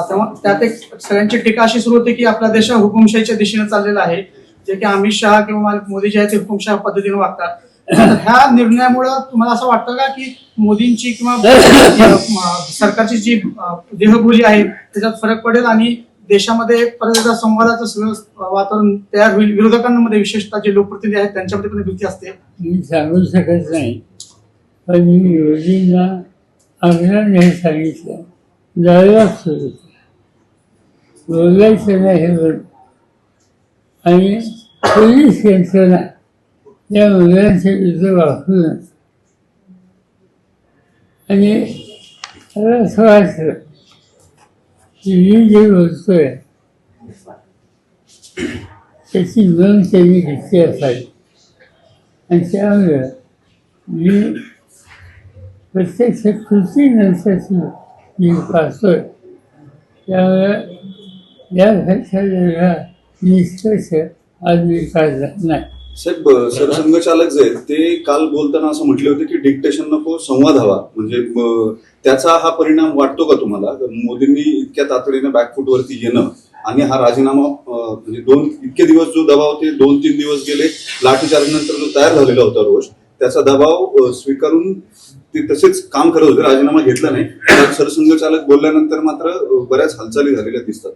तेव्हा त्यात एक सगळ्यांची टीका अशी सुरू होती की आपला देश हुकुमशाहीच्या दिशेने चाललेला आहे, जे की अमित शहा किंवा मोदी जे आहेत ते हुकुमशाह पद्धतीने वागतात. ह्या निर्णयामुळे तुम्हाला असं वाटतं का की मोदींची किंवा सरकारची जी देहबोली आहे त्याच्यात फरक पडेल आणि देशामध्ये परत एकदा संवादाचं सगळं वातावरण तयार होईल, विरोधकांमध्ये विशेषतः जे लोकप्रतिनिधी आहेत त्यांच्यामध्ये पण भीती असते? मी सांगू शकत नाही, पण मी योगींना आग्रहाने हे सांगितलं, डायलॉग सुरू बोलायचं नाही हे बरं. आणि पोलीस यंत्रणा या मुलांच्या विरुद्ध वापरू नये. आणि मला असं वाटलं की मी जे बोलतोय त्याची नोंद त्यांनी घेतली असावी. आणि त्यामुळे मी प्रत्यक्ष कृतीनंतरची मी पाहतोय, त्यामुळे यापेक्षा वेगळा निष्कर्ष आज मी काढला नाही. साहेब, सरसंघचालक जे आहेत ते काल बोलताना असं म्हटले होते की डिक्टेशन नको, संवाद हवा. म्हणजे त्याचा हा परिणाम वाटतो का तुम्हाला? मोदींनी इतक्या तातडीने बॅकफूटवरती येणं आणि हा राजीनामा, म्हणजे इतके दिवस जो दबाव, ते 2-3 दिवस गेले लाठीचार्ज नंतर जो तयार झालेला होता रोष, त्याचा दबाव स्वीकारून ते तसेच काम करत होते, राजीनामा घेतला नाही. सरसंघचालक बोलल्यानंतर मात्र बऱ्याच हालचाली झालेल्या दिसतात.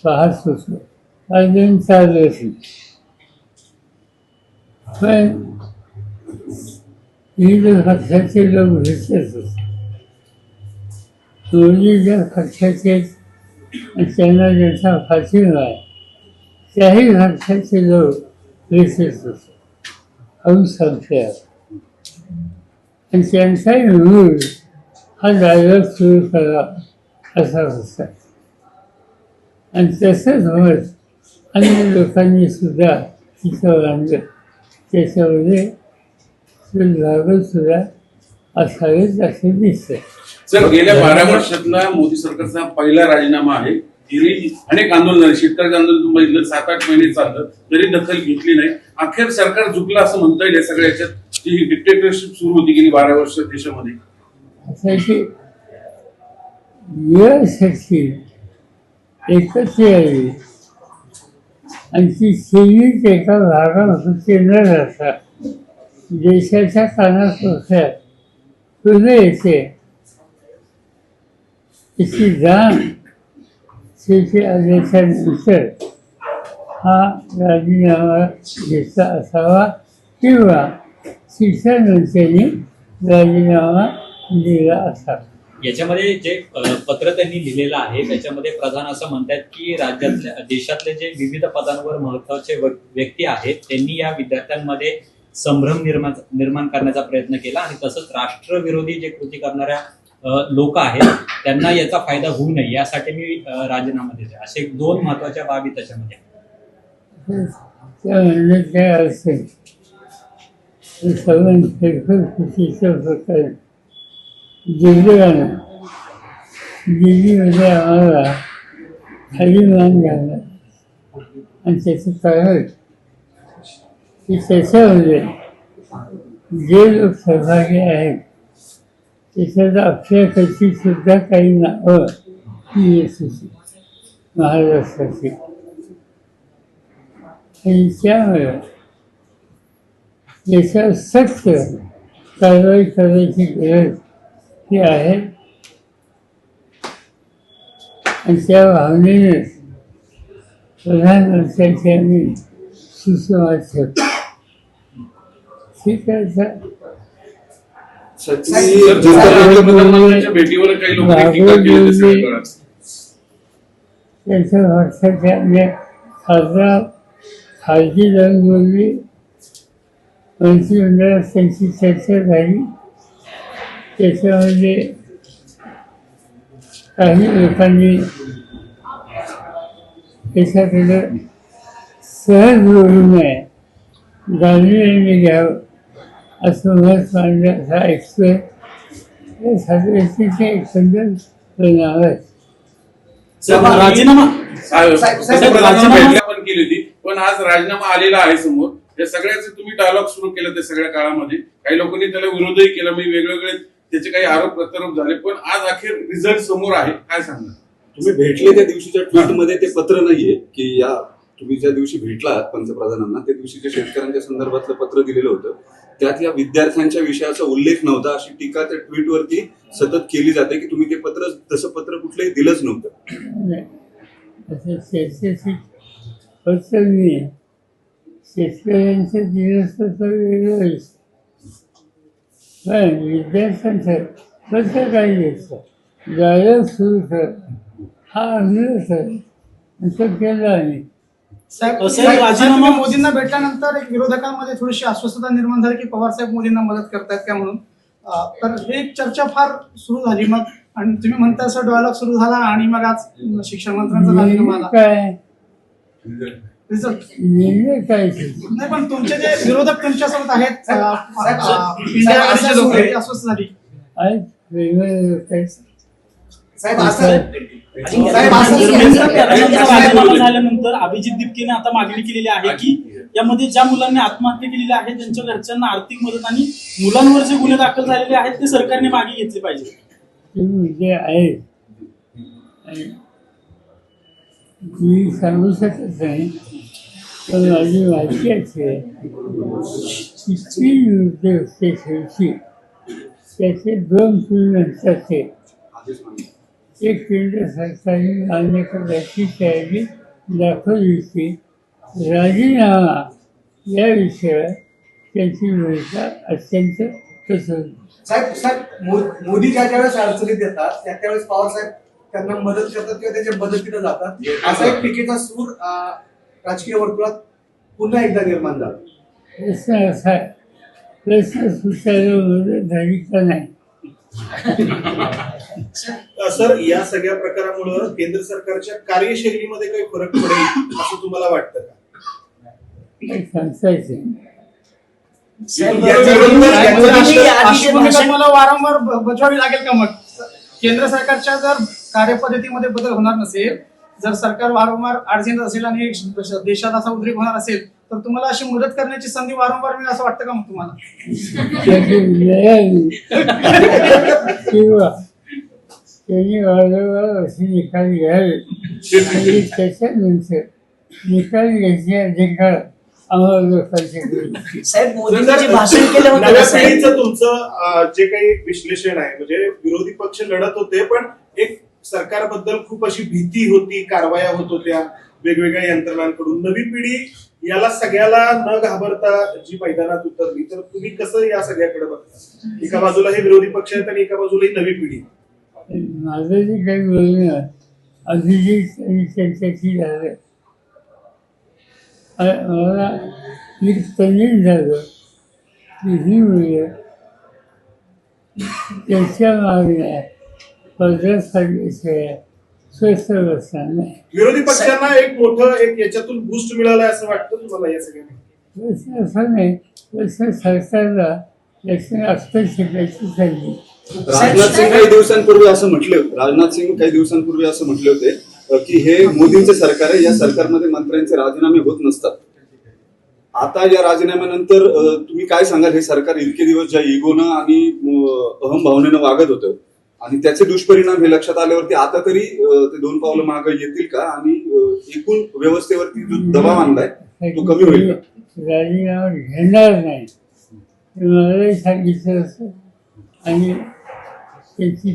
पाहत होतो अजून चालू असेल, पण विविध पक्षाचे लोक भेटत होते. दोन्ही ज्या पक्षाचे त्यांना ज्यांचा पाठिंबा आहे त्याही पक्षाचे लोक भेटत होते बहुसंख्य. आणि त्यांचाही मूळ हा डायलॉग सुरू करा असा होता. आणि तसंच होत अन्य लोकांनी सुद्धा तिथं आणलं. त्याच्यामध्ये लागत सुद्धा असावेच असे दिसते. सर, गेल्या 12 वर्षातला मोदी सरकारचा पहिला राजीनामा आहे. गेली अनेक आंदोलन झाले, शेतकऱ्याचं आंदोलन बघितलं, 7-8 महिने चाललं तरी दखल घेतली नाही. अखेर सरकार झुकलं असं म्हणता येईल. सगळ्या याच्यात जी डिक्टेटरशिप सुरू होती गेली 12 वर्ष देशामध्ये. असं की वेळसाठी एकत्र यावी आणि ती सीमित एका भागामध्ये न राहता देशाच्या कानाकोपऱ्यात पुढे येते त्याची जाण तिथे आल्याच्यानंतर हा राजीनामा घेतला असावा किंवा शिक्षणमंत्र्यांनी राजीनामा दिला असावा. याच्यामध्ये जे पत्र त्यांनी लिहिलेलं आहे त्याच्यामध्ये प्रधान असं म्हणतात की राज्यातल्या देशातले जे विविध पदांवर महत्वाचे व्यक्ती आहेत त्यांनी या विद्यार्थ्यांमध्ये संभ्रम निर्माण करण्याचा प्रयत्न केला आणि तसंच राष्ट्रविरोधी जे कृती करणाऱ्या लोक आहेत त्यांना याचा फायदा होऊ नये यासाठी मी राजीनामा देते. असे 2 महत्वाच्या बाबी त्याच्यामध्ये. दिल्लीमध्ये आम्हाला खाली मान घालणं आणि त्याचं कारण की त्याच्यामध्ये जे लोक सहभागी आहेत त्याच्यात अक्षयकची सुद्धा काही नावं येत होती महाराष्ट्राची. आणि त्यामुळे याच्यावर सक्त कारवाई करायची गरज ही आहे. आणि त्या भावनेने प्रधानमंत्र्यांची आम्ही सुसंवाद ठेवतो. ठीक आहे सर. भेटीवर काही लोक त्याच्या वर्षाच्या खासदार खालची जाऊन बोलली, मंत्रिमंडळात त्यांची चर्चा झाली. त्याच्यामध्ये काही लोकांनी त्याच्याकडे सहज बोलू नये, गांभीर्याने घ्यावं असं मत मांडण्याचा ऐकतोय. हे सगळ्याचे एकंदर परिणाम आहे. राजीनामा पण केली होती, पण आज राजीनामा आलेला आहे समोर. या सगळ्याचे तुम्ही डायलॉग सुरू केलं त्या सगळ्या काळामध्ये. काही लोकांनी त्याला विरोधही केला. मी वेगवेगळे त्याचे काही आरोप प्रत्यारोप झाले, पण आज अखेर रिझल्ट समोर आहे. काय सांगणार? तुम्ही भेटले त्या दिवशीच्या ट्विटमध्ये ते पत्र नाहीये की या तुम्ही ज्या दिवशी भेटला पंतप्रधानांना त्या दिवशीच्या शेतकऱ्यांच्या संदर्भातलं पत्र दिलेलं होतं, त्यात या विद्यार्थ्यांच्या विषयाचा उल्लेख नव्हता अशी टीका त्या ट्विटवरती सतत केली जाते की तुम्ही ते पत्र तसं पत्र कुठलंही दिलंच नव्हतं. असं शेतकरी फक्त मी शेतकऱ्यांचं दिवस तर वेगळं पण विद्यार्थ्यांचं कसं काही असतं जायला सुरू कर हा आग्रह असं केलं आम्ही. साहेब राजीनामा मोदींना भेटल्यानंतर एक विरोधकांमध्ये थोडीशी अस्वस्थता निर्माण झाली की पवार साहेब मोदींना मदत करतायत का म्हणून. तर ही चर्चा फार सुरू झाली मग आणि तुम्ही म्हणता असं डायलॉग सुरू झाला आणि मग आज शिक्षण मंत्र्यांचा राजीनामा आला. काय रिझल्ट निर्णय काय नाही पण तुमचे जे विरोधक तुमच्यासोबत आहेत इंडिया आघाडीचे लोक ते अस्वस्थ झाली. आहेत वेगवेगळे काय साहेब राजीनामा झाल्यानंतर अभिजित दिपकेने आता मागणी केलेली आहे की यामध्ये ज्या मुलांनी आत्महत्या केलेली आहे त्यांच्या घरच्यांना आर्थिक मदत आणि मुलांवर जे गुन्हे दाखल झालेले आहेत ते सरकारने मागे घेतले पाहिजे. ते मुद्दे आहेत मी सांगू शकत नाही पण माझी माहिती असे किती मुद्दे होते शेवटी त्याचे दोन पिढ्यांचे एक केंद्र सरकारने मान्य करण्याची तयारी दाखवली होती. राजीनामा या विषयावर त्यांची भूमिका अत्यंत कठोर. साहेब मोदी ज्या वेळेस अडचणीत येतात त्यावेळेस पवार साहेब त्यांना मदत करतात किंवा त्यांच्या मदतीने जातात असा एक टीकेचा सूर राजकीय वर्तुळात पुन्हा एकदा निर्माण झाला. प्रश्न असा आहे प्रश्न सुटायला मदत झाली का नाही. सर या सगळ्या प्रकारामुळे केंद्र सरकारच्या कार्यशैलीमध्ये काही फरक पडेल असं तुम्हाला वाटतं का? काही सांगता येत नाही. अशी भूमिका तुम्हाला वारंवार बजवावी लागेल का मग. केंद्र सरकारच्या जर कार्यपद्धतीमध्ये बदल होणार नसेल जर सरकार वारंवार अडचणीत असेल आणि देशात असा उद्रेक होणार असेल तर तुम्हाला अशी मदत करण्याची संधी वारंवार मिळेल असं वाटतं का मग तुम्हाला. किंवा त्यांनी वारंवार असे निकाल घ्यावे आणि त्याच्यानंतर निकाल घ्यायचे अधिकार आम्हाला लोकांचे. साहेब मोदींनी जे भाषण केलं होतं नव्या साहेब, पिढीचं तुमचं जे काही विश्लेषण आहे म्हणजे विरोधी पक्ष लढत होते पण एक सरकारबद्दल खूप अशी भीती होती, कारवाया होत होत्या वेगवेगळ्या यंत्रणांकडून. नवी पिढी याला सगळ्याला न घाबरता जी मैदानात उतरली तर तुम्ही कसं या सगळ्याकडे बघता. एका बाजूला हे विरोधी पक्ष आहेत आणि एका बाजूला ही नवी पिढी. माझं जे काही बोलणं अभिजित आणि त्यांच्याशी झालं मला एक कन्व्हिन्स झालं की ही मुलं त्याच्या मागण्या पदराखाली स्वस्त बसणार नाही. विरोधी पक्षांना एक मोठं एक याच्यातून बूस्ट मिळालंय असं वाटतं तुम्हाला या सगळ्यांना. प्रश्न असा नाही प्रश्न सरकारला याची अक्कल शिकायची संधी. राजनाथ सिंग काही दिवसांपूर्वी असं म्हटले होते की हे मोदींचे सरकार आहे, या सरकारमध्ये मंत्र्यांचे राजीनामे होत नसतात. आता या राजीनाम्यानंतर तुम्ही काय सांगाल. हे सरकार इतके दिवस ज्या इगोनं आणि अहम भावनेनं वागत होतं आणि त्याचे दुष्परिणाम हे लक्षात आल्यावरती आता तरी ते दोन पावलं मागे येतील का आणि एकूण व्यवस्थेवरती जो दबाव आणलाय तो कमी होईल का. राजीनामा घेणार नाही हे मलाही सांगितलं असतं आणि त्याची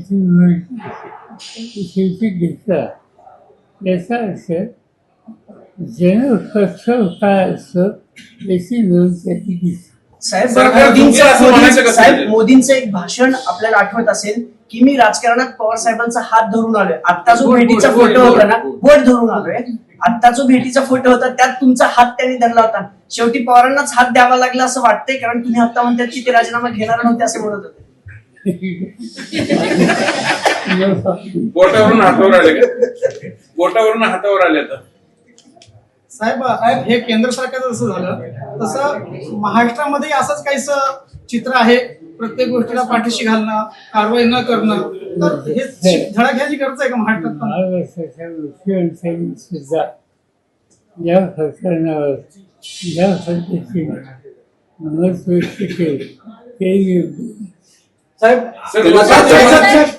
शेवटी घेतला. याचा अर्थ जनपक्ष काय असतं त्याची नोंद त्याची घेतली. साहेब मोदींचं एक भाषण आपल्याला आठवत असेल की मी राजकारणात पवार साहेबांचा हात धरून आलोय. आता जो भेटीचा फोटो होता ना बोट धरून आलोय. आता जो भेटीचा फोटो होता त्यात तुमचा हात त्यांनी धरला होता. शेवटी पवारांनाच हात द्यावा लागला असं वाटतंय कारण तुम्ही आता म्हणतात की ते राजीनामा घेणार नव्हते असं म्हणत होते. बोटावरून हातावर आले का. बोटावरून हातावर आले तर साहेब हे केंद्र सरकारचं जसं झालं तसं महाराष्ट्रामध्ये असंच काहीच चित्र आहे. प्रत्येक गोष्टीला पाठीशी घालणं कारवाई न करणं तर हे धडा घ्यायची गरज आहे का महाराष्ट्रात. महाराष्ट्राच्या मुख्यमंत्र्यांनी सुद्धा या प्रकरणावर ज्या पद्धतीने मत व्यक्त केले ते योग्य. साहेब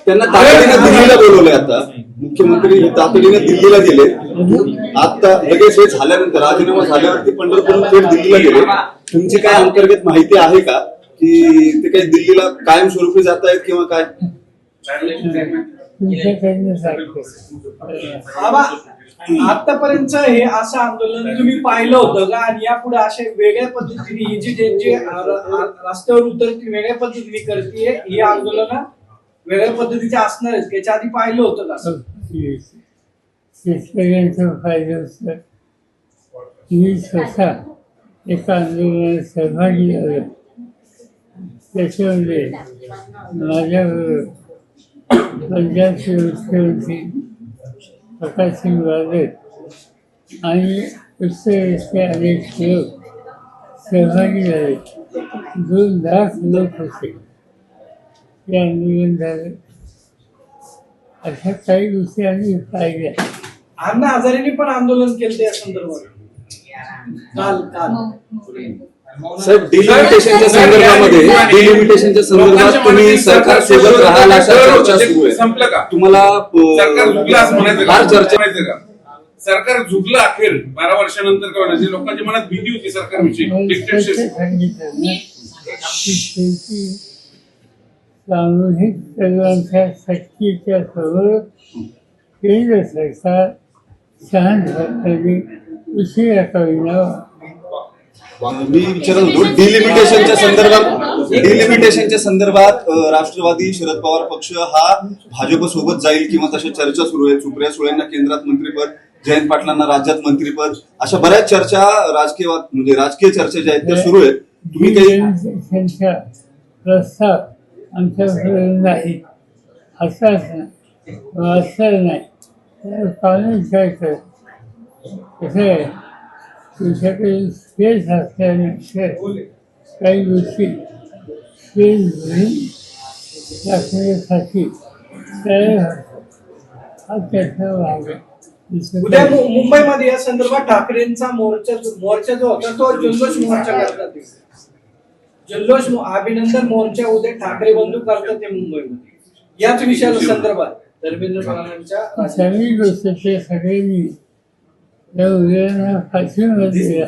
त्यांना तातडीनं दिल्लीला बोलवलंय आता. मुख्यमंत्री तातडीने दिल्लीला गेले. आता लगेच हे झाल्यानंतर राजीनामा झाल्यावरती पंढरपूर थेट दिल्लीला गेले. तुमची काय अंतर्गत माहिती आहे का की ते काही दिल्लीला कायमस्वरूपी जात आहेत किंवा काय? तुमच्याकडनं सांगतो. बाबा, आतापर्यंत हे असं आंदोलन तुम्ही पाहिलं होतं का? आणि यापुढे असे वेगळ्या पद्धतीने ही जी ज्यांची रस्त्यावर उतरती वेगळ्या पद्धतीने करते ही आंदोलन वेगळ्या पद्धतीचे असणार आहेत. याच्या आधी पाहिलं होतं का? शेतकऱ्यांचा फायदा असतो. मी स्वतः एका आंदोलनात सहभागी झालो. त्याच्यामध्ये माझ्याबरोबर पंजाबचे मुख्यमंत्री प्रकाश सिंग बादल आणि उत्तरेचे अनेक लोक सहभागी झाले. 2 लाख लोक होते ते आंदोलन झालं. अशा काही गोष्टी आम्ही पाहिल्या. अण्णा हजारेंनी पण आंदोलन केलं त्या संदर्भात काल साहेब, डिलिमिटेशनच्या संदर्भात तुम्ही सरकार सोबत राहाल अशा चर्चा सुरू आहे. संपलं का? तुम्हाला सरकार झुकलं असं म्हणायचं फार का? चर्चा म्हणायचं का? सरकार झुकलं अखेर 12 वर्षानंतर का होणार? लोकांच्या मनात भीती होती सरकारविषयी. डिक्टेटरशिप सामूहिक सर्वांच्या सक्तीच्या समोर केंद्र सरकार शांतपणे उशिरा कविना. मी विचारत होतो डिलिमिटेशनच्या संदर्भात राष्ट्रवादी शरद पवार पक्ष हा भाजप सोबत जाईल किंवा तशा चर्चा सुरू आहेत. सुप्रिया सुळेंना केंद्रात मंत्रीपद, जयंत पाटलांना राज्यात मंत्रीपद, अशा बऱ्याच चर्चा राजकीय चर्चा ज्या आहेत त्या सुरू आहेत. तुम्ही काही डिलिमिटेशनचा प्रस्ताव आमच्याकडे नाही. असाच नाही, असं नाही. कानून काय करत कसं आहे, तुमच्याकडे स्पेस असल्यानंतर काही गोष्टी स्पेस भरून टाकण्यासाठी तयार होतात. हा त्याचा भाग आहे. उद्या मुंबईमध्ये या संदर्भात ठाकरेंचा मोर्चा जो होता तो जल्लोष मोर्चा करतात. जल्लोष अभिनंदन मोर्चा उद्या ठाकरे बंधू करतात ते मुंबईमध्ये. याच विषयाच्या संदर्भात धर्मेंद्र प्रधानांच्या सगळी गोष्ट ते सगळ्यांनी या उद्याना फाशीमध्ये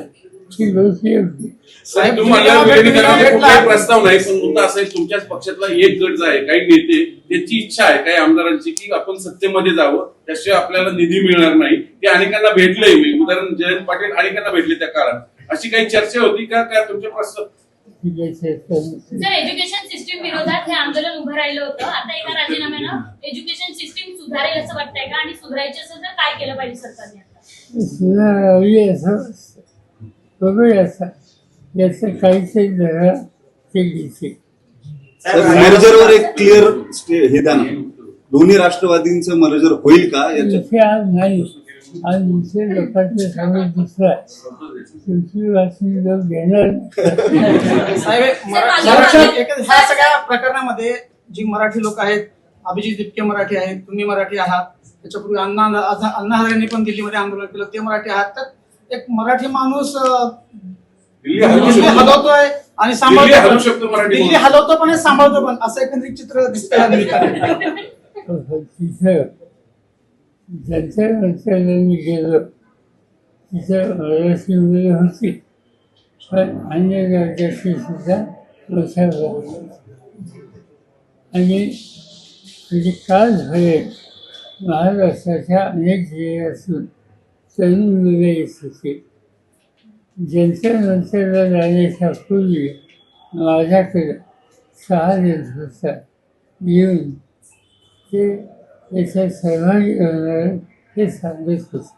ही गोष्ट योग्य. साहेब, तुम्हाला विलीनीकरणाचा कुठलाही प्रस्ताव नाही, पण मुद्दा असा आहे तुमच्याच पक्षातला एक गट जो आहे, काही नेते त्याची इच्छा आहे, काही आमदारांची की आपण सत्तेमध्ये जावं, त्याशिवाय आपल्याला निधी मिळणार नाही. ते अनेकांना भेटलंय. मी उदाहरण जयंत पाटील अनेकांना भेटले त्या काळात. अशी काही चर्चा होती का? काय तुमच्या प्रस्ताव? सर, एज्युकेशन सिस्टीम विरोधात हे आंदोलन उभं राहिलं होतं. आता एका राजीनाम्यानं एज्युकेशन सिस्टीम सुधारेल असं वाटतंय का? आणि सुधारायची असेल तर काय केलं पाहिजे सरकारने? सुधारावी असं बघूया. असं याचं काहीतरी जरा ते घेते. मर्जरवर एक क्लिअर हे द्या ना. दोन्ही राष्ट्रवादींचं मर्जर होईल का याच्यात? विषय आज नाही. आज विषय लोकांच्या समोर दुसरा आहे. तुमची बातमी लोक घेणार नाही. साहेब, ह्या सगळ्या प्रकरणामध्ये जी मराठी लोक आहेत, अभिजित दिपके मराठी आहेत, तुम्ही मराठी आहात, त्याच्यापूर्वी अण्णा हजारेंनी पण दिल्लीमध्ये आंदोलन केलं, ते मराठी आहात. तर एक मराठी माणूस दिल्ली हलवतोय आणि हलवू शकतो. मराठी दिल्ली हलवतो पण सांभाळतो पण, असं एकंदरीत चित्र दिसतंय. तिथं ज्यांच्या मी गेलो तिथं मराठी मुले होती, पण अन्य राज्याची सुद्धा मोठ्या आणि म्हणजे काल भरेल महाराष्ट्राच्या अनेक जिल्ह्यातून तरुण मुले येत होते. ज्यांच्या नंतरला जाण्याच्या पूर्वी माझ्याकडे 6 दिवसात येऊन ते त्याच्यात सहभागी होणार हे सांगत होते.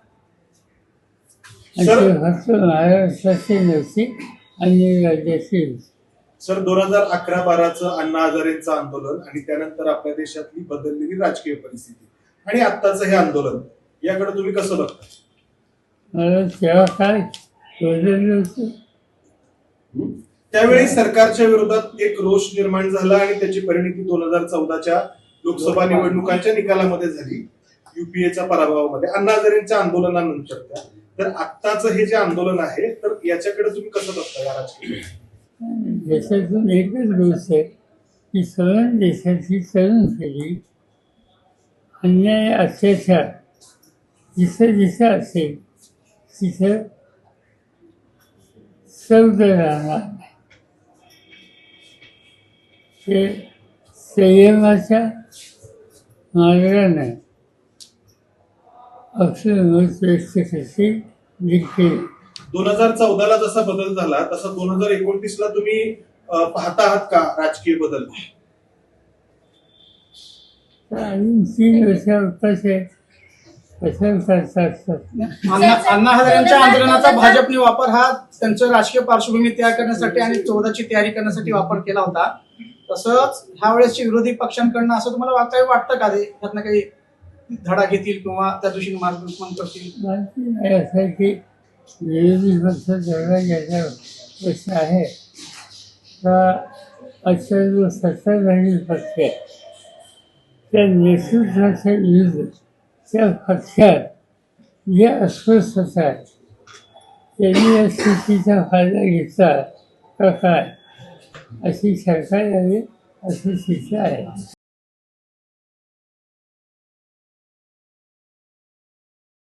आणि ते फक्त महाराष्ट्राचे नव्हते, अन्य राज्याचे होते. सर, 2011-12चं अण्णा हजारेंचं आंदोलन आणि त्यानंतर आपल्या देशातली बदललेली राजकीय परिस्थिती आणि आत्ताचं हे आंदोलन, याकडे तुम्ही कसं बघता? मला तेव्हा काय बदललं होतं. त्यावेळी सरकारच्या विरोधात एक रोष निर्माण झाला आणि त्याची परिणिती 2014च्या लोकसभा निवडणुकांच्या निकालामध्ये झाली, युपीएच्या पराभवामध्ये, अण्णा हजारेंच्या आंदोलनानंतर. तर आत्ताचं हे जे आंदोलन आहे, तर याच्याकडे तुम्ही कसं बघता या राजकीय? याच्यातून एकच गोष्ट आहे की सगळ्या देशाची तरुण पिढी अन्याय अत्याचार जिथं जिथं असेल तिथं सौद राहणार नाही. ते संयमाच्या मार्गाने आपलं मत व्यक्त करते देखील. 2014 जसा बदल झाला तसा 2029ला तुम्ही पाहता आहात का राजकीय बदल? तर अजून 3 वर्ष अवकाश आहे. कशाला असतात अण्णा हजारेंच्या आंदोलनाचा भाजपने वापर हा त्यांचं राजकीय पार्श्वभूमी तयार करण्यासाठी आणि 14ची तयारी करण्यासाठी वापर केला होता. तसंच ह्या वेळेसची विरोधी पक्षांकडनं असं तुम्हाला काही वाटतं का? त्यातनं काही धडा घेतील किंवा त्या दिवशी मार्गदर्शन करतील? माहिती नाही असं आहे की विरोधी पक्ष धडा घ्यायचा प्रश्न आहे का आजचा जो सत्ताधारी पक्ष आहे त्या नेतृत्वाच्या विरुद्ध त्या पक्षात जे अस्वस्थता आहे त्यांनी या स्थितीचा फायदा घेतला का काय अशी शंका यावी अशी शिक्षा आहे.